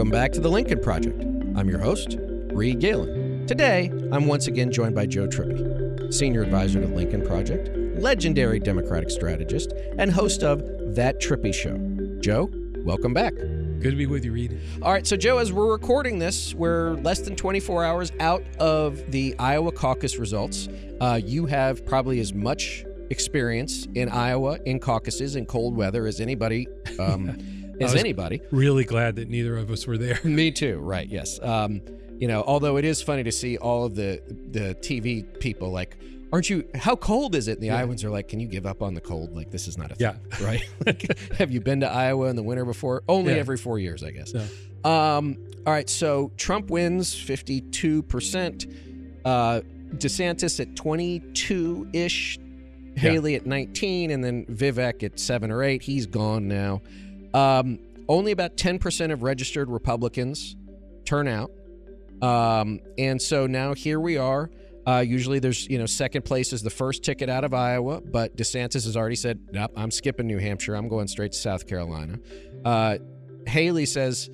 Welcome back to The Lincoln Project. I'm your host, Reed Galen. Today, I'm once again joined by Joe Trippi, Senior Advisor to The Lincoln Project, legendary Democratic strategist, and host of That Trippi Show. Joe, welcome back. Good to be with you, Reed. All right, so Joe, as we're recording this, we're less than 24 hours out of the Iowa caucus results. You have probably as much experience in Iowa in caucuses in cold weather as anybody. Really glad that neither of us were there. Me too. Right. Yes. Although it is funny to see all of the TV people like, how cold is it? And the Iowans are like, can you give up on the cold? Like, this is not a thing, right? Like, have you been to Iowa in the winter before? Only every 4 years, I guess. Yeah. All right. So Trump wins 52%, DeSantis at 22-ish, Haley at 19, and then Vivek at 7 or 8. He's gone now. Only about 10% of registered Republicans turn out. And so now here we are. Usually there's, second place is the first ticket out of Iowa, but DeSantis has already said, nope, I'm skipping New Hampshire. I'm going straight to South Carolina. Haley says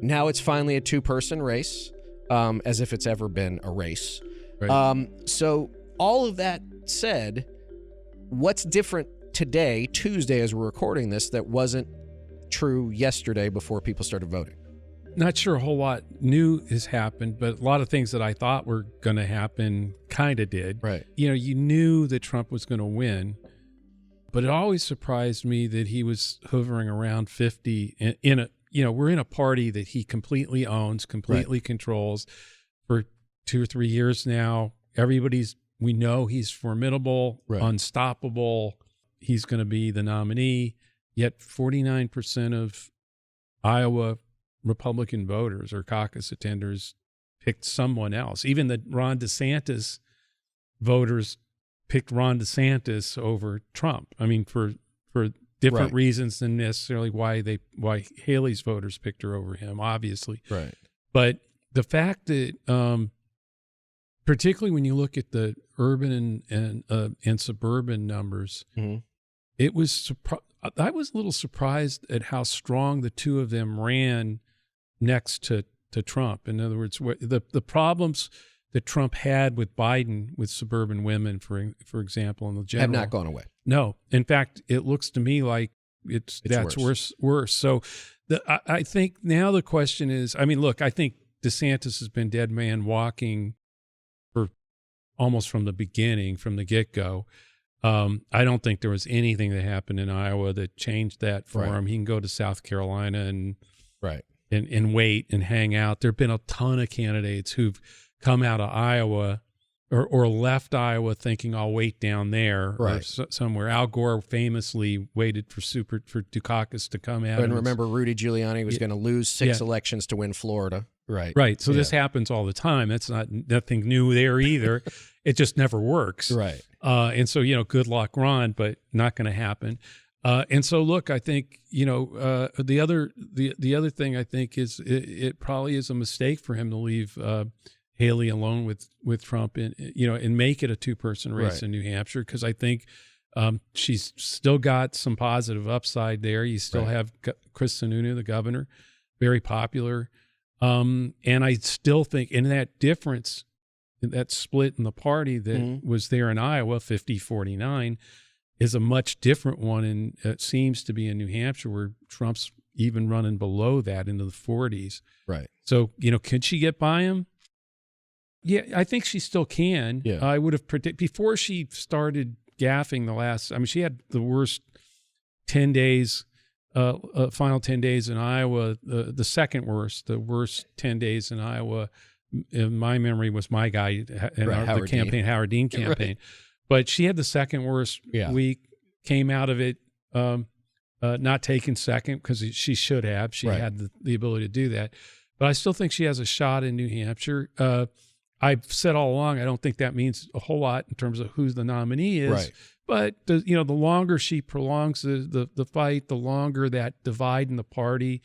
now it's finally a two-person race, as if it's ever been a race. Right. So all of that said, what's different today, Tuesday, as we're recording this, that wasn't true yesterday before people started voting? Not sure a whole lot new has happened, but a lot of things that I thought were going to happen kind of did. Right. You knew that Trump was going to win, but it always surprised me that he was hovering around 50 we're in a party that he completely owns, completely controls for 2 or 3 years now. We know he's formidable, unstoppable. He's going to be the nominee. Yet 49% of Iowa Republican voters or caucus attenders picked someone else. Even the Ron DeSantis voters picked Ron DeSantis over Trump. I mean, for different reasons than necessarily why Haley's voters picked her over him, obviously. Right. But the fact that, particularly when you look at the urban and suburban numbers, it was I was a little surprised at how strong the two of them ran next to Trump. In other words, the problems that Trump had with Biden, with suburban women, for example, in the general, have not gone away. No. In fact, it looks to me like that's worse. So I think now the question is, I think DeSantis has been dead man walking for almost from the beginning, from the get-go. I don't think there was anything that happened in Iowa that changed that for him. He can go to South Carolina and wait and hang out. There have been a ton of candidates who've come out of Iowa or left Iowa thinking I'll wait down there or somewhere. Al Gore famously waited for Dukakis to come out. And remember, Rudy Giuliani was going to lose 6 elections to win Florida. Right. So this happens all the time. That's nothing new there either. It just never works. Right. And so, good luck, Ron, but not going to happen. And so, look, I think, the other thing I think is it probably is a mistake for him to leave Haley alone with Trump and make it a two-person race in New Hampshire, because I think she's still got some positive upside there. You still have Chris Sununu, the governor, very popular. And I still think in that difference, that split in the party that was there in Iowa, 50-49, is a much different one. And it seems to be in New Hampshire where Trump's even running below that into the 40s. Right. So, could she get by him? Yeah, I think she still can. Yeah. I would have predicted before she started gaffing she had the worst 10 days final 10 days in Iowa, the second worst, the worst 10 days in Iowa, in my memory, was my guy in the campaign, Howard Dean campaign. But she had the second worst week, came out of it not taking second because she should have. She had the ability to do that. But I still think she has a shot in New Hampshire. I've said all along, I don't think that means a whole lot in terms of who the nominee is. Right. But the longer she prolongs the fight, the longer that divide in the party,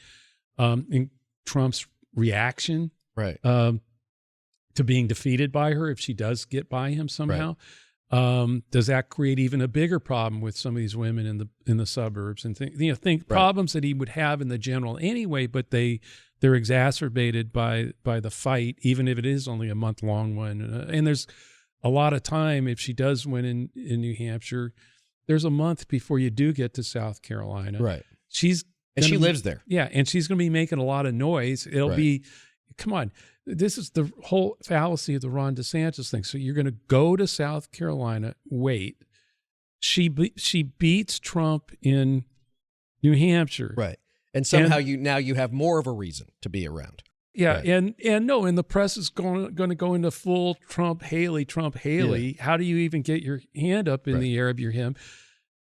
in Trump's reaction to being defeated by her, if she does get by him somehow, Does that create even a bigger problem with some of these women in the suburbs and problems that he would have in the general anyway, but they're exacerbated by the fight, even if it is only a month-long one. And there's a lot of time if she does win in New Hampshire. There's a month before you do get to South Carolina. Right. She lives there. Yeah, and she's going to be making a lot of noise. It'll be, come on. This is the whole fallacy of the Ron DeSantis thing. So you're going to go to South Carolina, wait. She beats Trump in New Hampshire. Right. And somehow you have more of a reason to be around. Yeah, right. and the press is going to go into full Trump-Haley. Yeah. How do you even get your hand up in the air of your him?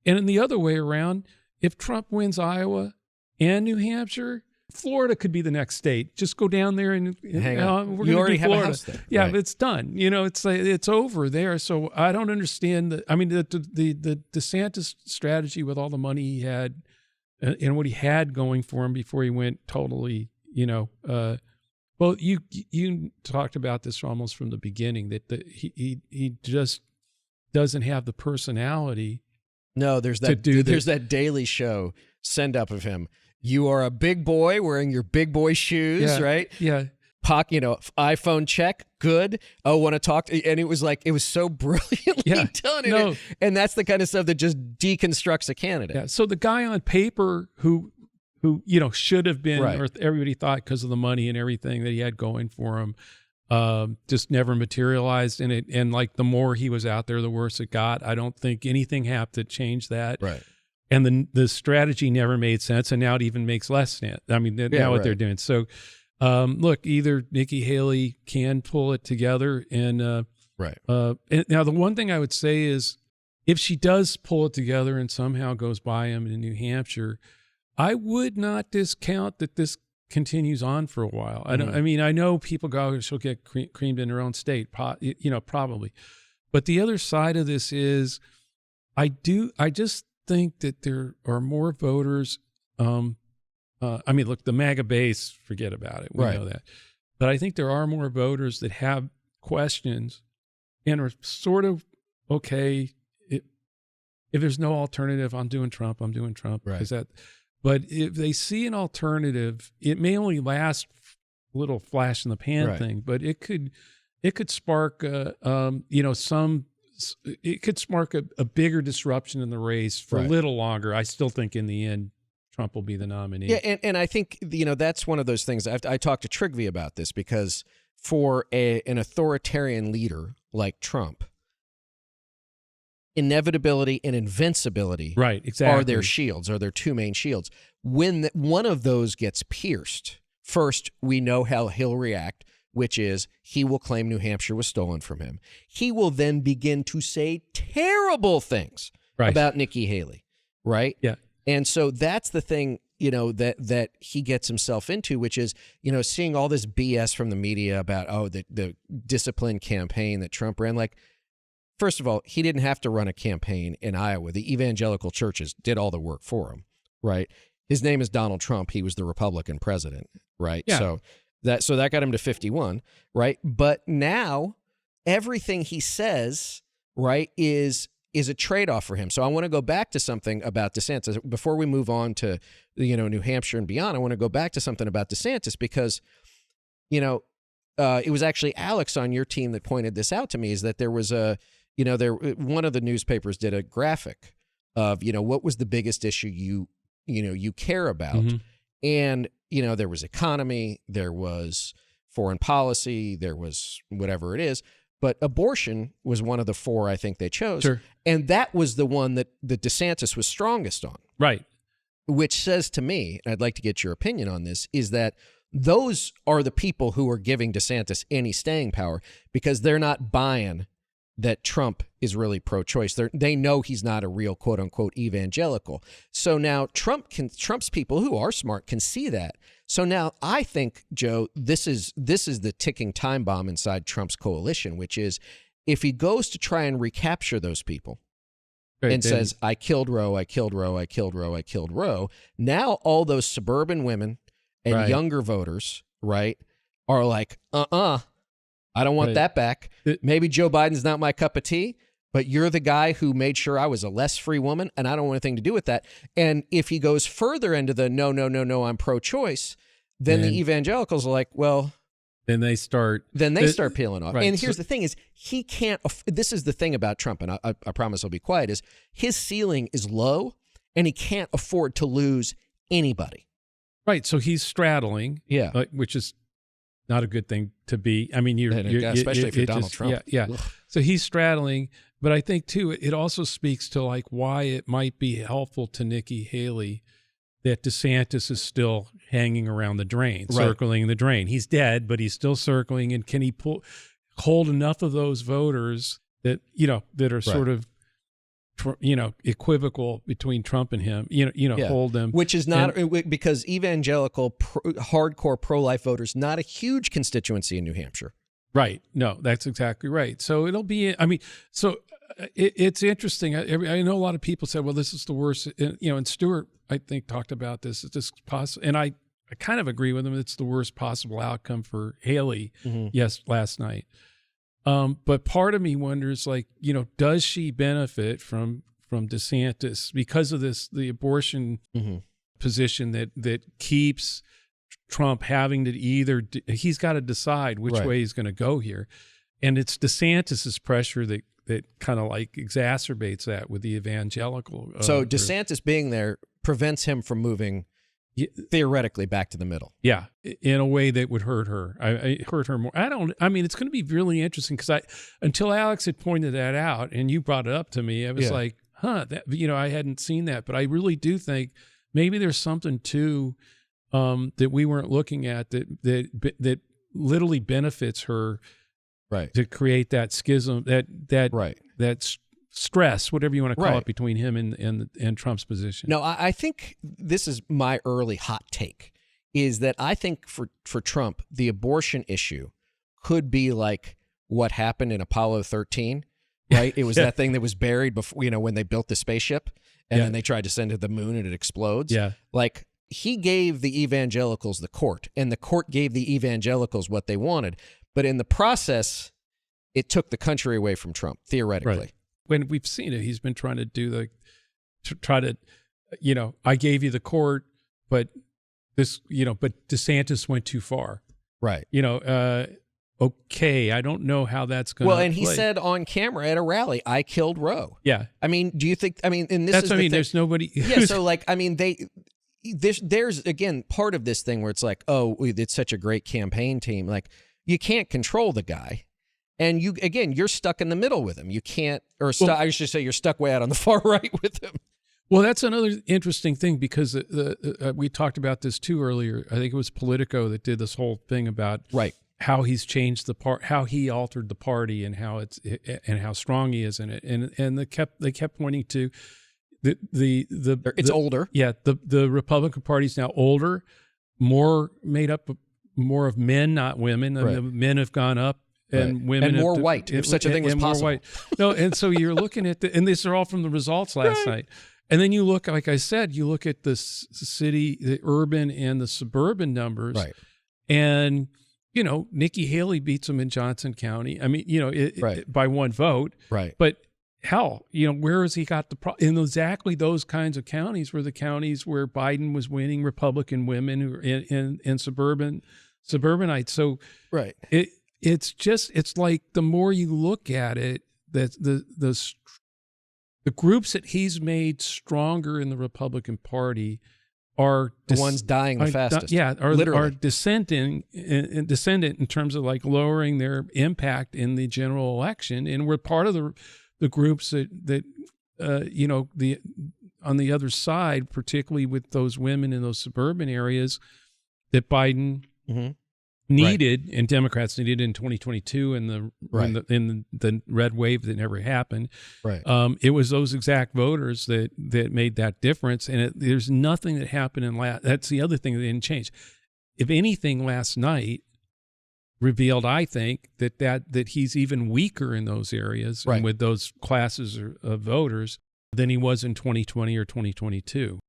And in the other way around, if Trump wins Iowa and New Hampshire, Florida could be the next state. Just go down there and hang on. We're you already have a house there. Yeah, but it's done. It's over there. So I don't understand the DeSantis strategy with all the money he had and what he had going for him before he went totally. Well, you talked about this almost from the beginning that he just doesn't have the personality. No, there's that Daily Show send up of him. You are a big boy wearing your big boy shoes, right? Yeah. iPhone check, good. Oh, want to talk? And it was so brilliantly done. And that's the kind of stuff that just deconstructs a candidate. Yeah. So the guy on paper who should have been, or everybody thought because of the money and everything that he had going for him, just never materialized in it. And the more he was out there, the worse it got. I don't think anything happened to change that. Right. And the strategy never made sense, and now it even makes less sense. I mean, what they're doing. So, look, either Nikki Haley can pull it together, and and now the one thing I would say is, if she does pull it together and somehow goes by him in New Hampshire, I would not discount that this continues on for a while. I mean, I know people go, she'll get creamed in her own state, probably, but the other side of this is, I just think that there are more voters. Look, the MAGA base, forget about it. We know that. But I think there are more voters that have questions and are sort of, okay, if there's no alternative, I'm doing Trump. Right. But if they see an alternative, it may only last a little flash in the pan thing, but it could spark, it could spark a bigger disruption in the race for a little longer. I still think in the end, Trump will be the nominee. Yeah, and I think that's one of those things. I talked to Trippi about this because for an authoritarian leader like Trump, inevitability and invincibility are their shields, are their two main shields. When one of those gets pierced, first, we know how he'll react, which is he will claim New Hampshire was stolen from him. He will then begin to say terrible things about Nikki Haley, right? Yeah. And so that's the thing, that he gets himself into, which is, seeing all this BS from the media about, the disciplined campaign that Trump ran. First of all, he didn't have to run a campaign in Iowa. The evangelical churches did all the work for him, right? His name is Donald Trump. He was the Republican president, right? Yeah. So that got him to 51, right? But now everything he says, right, is a trade-off for him. So I want to go back to something about DeSantis. Before we move on to, New Hampshire and beyond, I want to go back to something about DeSantis because, it was actually Alex on your team that pointed this out to me, is that there was one of the newspapers did a graphic of, what was the biggest issue you care about. Mm-hmm. And, there was economy, there was foreign policy, there was whatever it is. But abortion was one of the four I think they chose. Sure. And that was the one that DeSantis was strongest on. Right. Which says to me, and I'd like to get your opinion on this, is that those are the people who are giving DeSantis any staying power because they're not buying that Trump is really pro-choice. They know he's not a real quote-unquote evangelical. So now Trump's people who are smart can see that. So now I think, Joe, this is the ticking time bomb inside Trump's coalition, which is if he goes to try and recapture those people and says, I killed Roe, I killed Roe, I killed Roe, I killed Roe, now all those suburban women and younger voters, right, are like, I don't want that back. Maybe Joe Biden's not my cup of tea, but you're the guy who made sure I was a less free woman, and I don't want anything to do with that. And if he goes further into the no, I'm pro-choice, then the evangelicals are like, well, then they start peeling off. Right. And here's the thing is he can't, this is the thing about Trump, and I promise I'll be quiet, is his ceiling is low and he can't afford to lose anybody. Right. So he's straddling, which is not a good thing to be. I mean, especially if you're Donald Trump. Yeah. Ugh. So he's straddling, but I think too, it also speaks to like why it might be helpful to Nikki Haley that DeSantis is still hanging around the drain, circling the drain. He's dead, but he's still circling. And can he hold enough of those voters that, that are sort of, equivocal between Trump and him, hold them. Which is not, because evangelical, hardcore pro-life voters, not a huge constituency in New Hampshire. Right. No, that's exactly right. So it'll be, it's interesting. I know a lot of people said, well, this is the worst, and Stewart, I think, talked about this. It's just possible. And I kind of agree with him. It's the worst possible outcome for Haley. Last night. But part of me wonders, like, does she benefit from DeSantis because of the abortion position that keeps Trump having to he's got to decide which way he's going to go here. And it's DeSantis's pressure that kind of like exacerbates that with the evangelical. So DeSantis being there prevents him from moving theoretically back to the middle. Yeah, in a way that would hurt her. I hurt her more. It's going to be really interesting because until Alex had pointed that out and you brought it up to me, I was like, that, I hadn't seen that, but I really do think maybe there's something to that we weren't looking at that literally benefits her, to create that schism, that stress, whatever you want to call it, between him and Trump's position. No, I think this is my early hot take, is that I think for Trump, the abortion issue could be like what happened in Apollo 13, right? It was that thing that was buried before, when they built the spaceship and then they tried to send it to the moon and it explodes. Yeah. Like, he gave the evangelicals the court, and the court gave the evangelicals what they wanted. But in the process, it took the country away from Trump, theoretically. Right. When we've seen it, he's been trying to do I gave you the court, but but DeSantis went too far. Right. Okay, I don't know how that's going to Well, and he said on camera at a rally, I killed Roe. Yeah. I mean, do you think, and this that's is what I mean, there's nobody. Yeah, so there's again, part of this thing where it's like, oh, it's such a great campaign team. Like, you can't control the guy. And you're stuck in the middle with him. You can't, I should say you're stuck way out on the far right with him. Well, that's another interesting thing because we talked about this too earlier. I think it was Politico that did this whole thing about how he's changed how he altered the party and how strong he is in it. And they kept pointing to it's older. Yeah, the Republican Party's now older, more made up more of men, not women. I mean, the men have gone up. And women and more white, if such a thing was possible. More white. No, and so you're looking at and these are all from the results last night. And then you look, like I said, you look at the city, the urban and the suburban numbers, and Nikki Haley beats them in Johnson County. I mean, by one vote, But hell, where has he got in exactly those kinds of counties were the counties where Biden was winning Republican women who in suburbanites. So it's like the more you look at it, that the groups that he's made stronger in the Republican Party are the ones dying the fastest. Are descendant in terms of like lowering their impact in the general election, and we're part of the groups that on the other side, particularly with those women in those suburban areas that Biden needed and Democrats needed in 2022 in the red wave that never happened. It was those exact voters that made that difference. And there's nothing that happened that's the other thing that didn't change. If anything, last night revealed, I think, that he's even weaker in those areas and with those classes of voters than he was in 2020 or 2022.